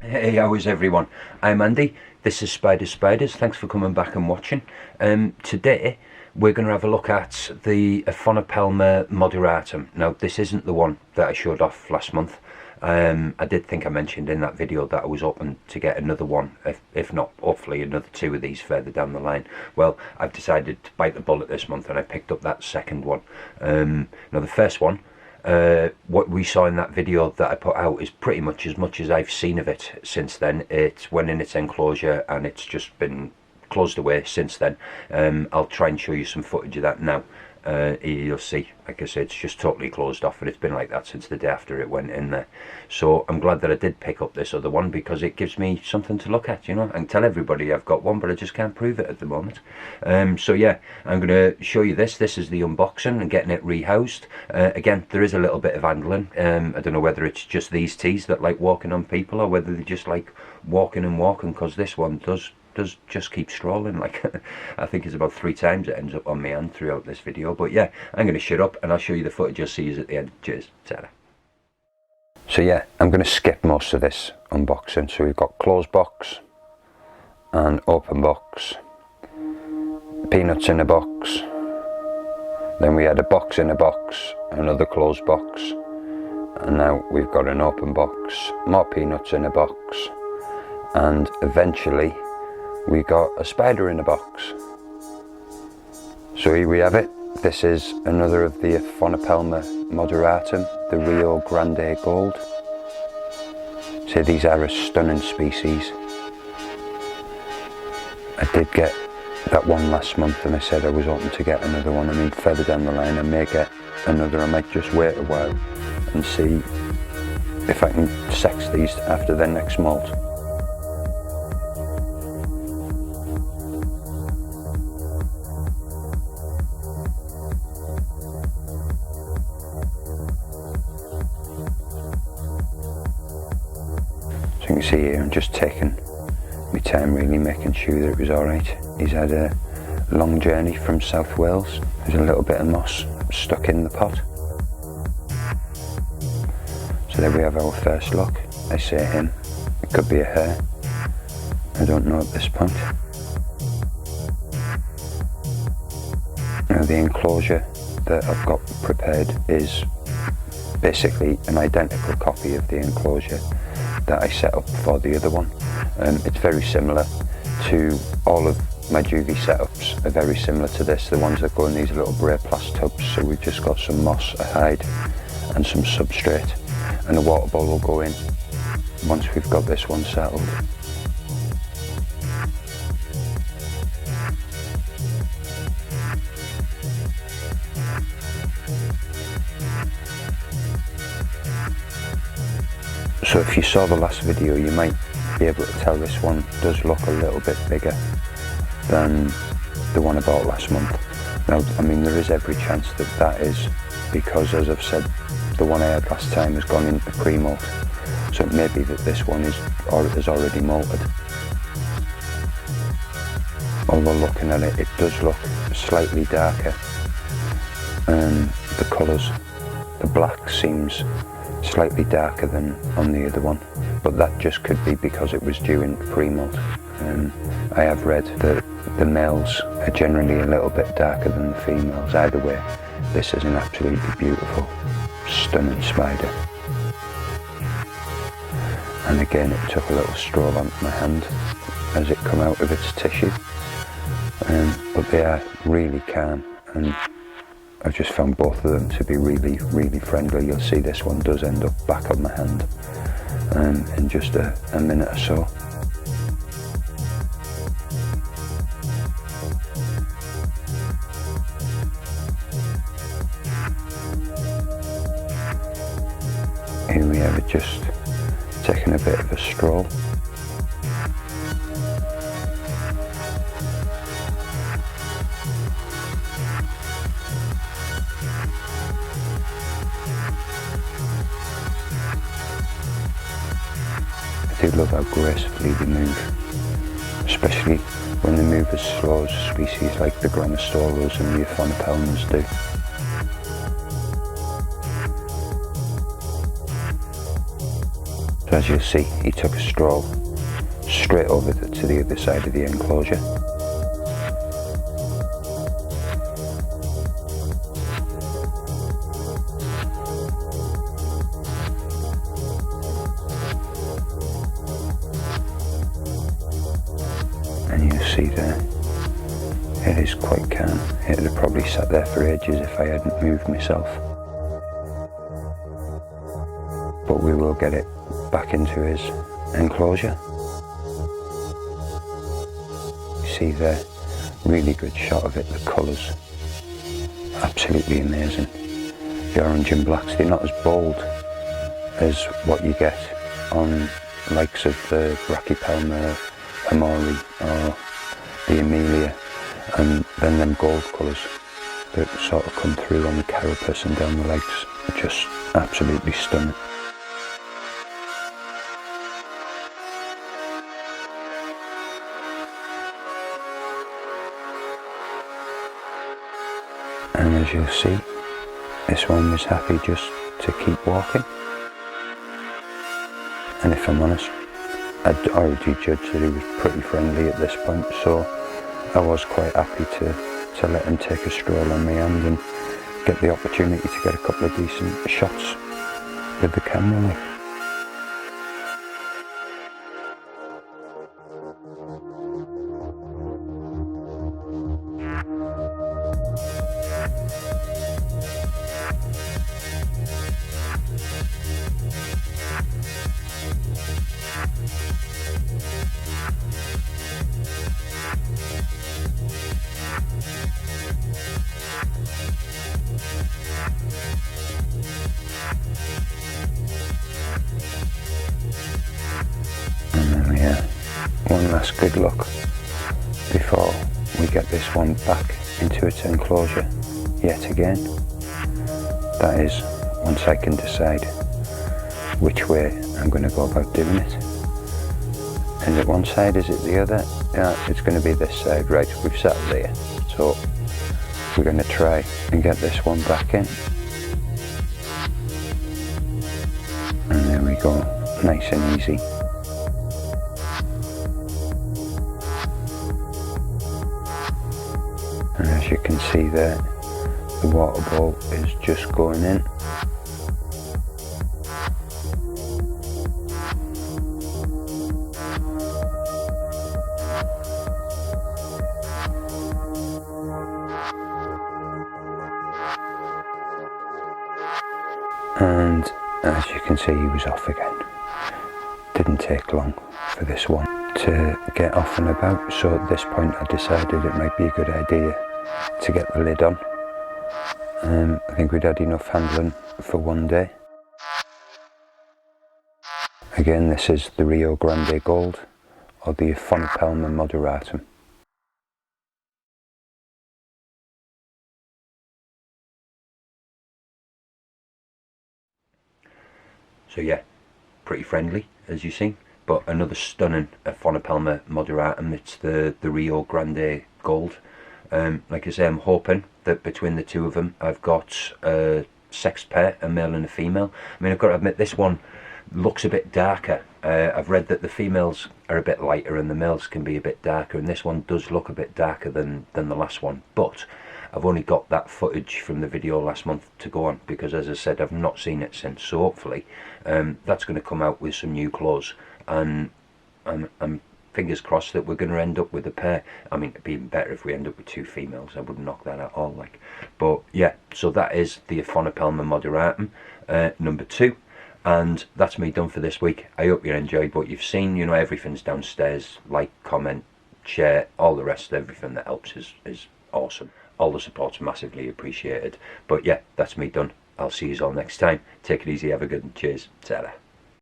Hey, how is everyone? I'm Andy. This is Spiders. Thanks for coming back and watching. Today we're going to have a look at the Aphonopelma moderatum. Now, this isn't the one that I showed off last month. I did think I mentioned in that video that I was open to get another one, if not, hopefully another two of these further down the line. Well, I've decided to bite the bullet this month and I picked up that second one. Now, the first one, what we saw in that video that I put out is pretty much as I've seen of it since then. It went in its enclosure and it's just been closed away since then. I'll try and show you some footage of that now. You'll see, like I said, it's just totally closed off, and it's been like that since the day after it went in there. So I'm glad that I did pick up this other one, because it gives me something to look at, you know, and tell everybody I've got one, but I just can't prove it at the moment. So yeah, I'm going to show you this. This is the unboxing and getting it rehoused. Again, there is a little bit of handling. I don't know whether it's just these tees that like walking on people, or whether they just like walking and walking, because this one does just keep strolling. Like I think it's about 3 times it ends up on my hand throughout this video. But yeah, I'm going to shut up and I'll show you the footage. You'll see you at the end. Cheers. Ta-da. So yeah, I'm going to skip most of this unboxing. So we've got closed box and open box, peanuts in a box, then we had a box in a box, another closed box, and now we've got an open box, more peanuts in a box, and eventually we got a spider in a box. So here we have it. This is another of the Aphonopelma moderatum, the Rio Grande Gold. So these are a stunning species. I did get that one last month and I said I was hoping to get another one. I mean, further down the line I may get another. I might just wait a while and see if I can sex these after their next molt. You can see here I'm just taking my time, really making sure that it was alright. He's had a long journey from South Wales. There's a little bit of moss stuck in the pot. So there we have our first look. I say him, it could be a her, I don't know at this point. Now the enclosure that I've got prepared is basically an identical copy of the enclosure that I set up for the other one. It's very similar to all of my juvie setups, are very similar to this. The ones that go in these little Braeplast tubs. So we've just got some moss, a hide and some substrate, and a water bowl will go in once we've got this one settled. So if you saw the last video, you might be able to tell this one does look a little bit bigger than the one I bought last month. Now, I mean, there is every chance that that is because, as I've said, the one I had last time has gone into pre-molt. So it may be that this one is already molted. Although looking at it, it does look slightly darker. The colours, the black seems slightly darker than on the other one, but that just could be because it was due in pre-molt. I have read that the males are generally a little bit darker than the females. Either way, this is an absolutely beautiful, stunning spider. And again, it took a little stroll onto my hand as it come out of its tissue, but they are really calm, and I've just found both of them to be really, really friendly. You'll see this one does end up back on my hand in just a minute or so. Here we have it just taking a bit of a stroll. I do love how gracefully they move, especially when they move as slow as species like the Granistolas and the Aphonopelmas do. So as you'll see, he took a stroll straight over to the other side of the enclosure. And you'll see there, it is quite calm. It would have probably sat there for ages if I hadn't moved myself. But we will get it back into his enclosure. You see there, really good shot of it, the colours, absolutely amazing. The orange and blacks, they're not as bold as what you get on likes of the Aphonopelma, Amori or the Amelia, and then them gold colours that sort of come through on the carapace and down the legs are just absolutely stunning. And as you'll see, this one was happy just to keep walking. And if I'm honest, I'd already judged that he was pretty friendly at this point, so I was quite happy to let him take a stroll on my hand and get the opportunity to get a couple of decent shots with the camera. Like. One last good look before we get this one back into its enclosure yet again. That is, once I can decide which way I'm going to go about doing it. Is it one side, is it the other? Yeah, it's going to be this side. Right, we've settled there. So we're going to try and get this one back in. And there we go, nice and easy. And as you can see there, the water ball is just going in. And as you can see, he was off again. Didn't take long for this one to get off and about, so at this point I decided it might be a good idea to get the lid on. I think we'd had enough handling for one day. Again, this is the Rio Grande Gold, or the Aphonopelma moderatum. So yeah, pretty friendly as you see, but another stunning Aphonopelma moderatum. It's the Rio Grande Gold. Like I say, I'm hoping that between the two of them I've got a sexed pair, a male and a female. I mean, I've got to admit this one looks a bit darker. I've read that the females are a bit lighter and the males can be a bit darker, and this one does look a bit darker than the last one, but I've only got that footage from the video last month to go on, because as I said, I've not seen it since, so hopefully that's going to come out with some new clothes, and I'm fingers crossed that we're going to end up with a pair. I mean, it'd be even better if we end up with two females. I wouldn't knock that at all, like. But yeah, so that is the Aphonopelma moderatum number 2, and that's me done for this week. I hope you enjoyed what you've seen. You know, everything's downstairs. Like, comment, share, all the rest. Everything that helps is awesome. All the support's massively appreciated. But yeah, that's me done. I'll see you all next time. Take it easy, have a good one. Cheers. Ta-ra.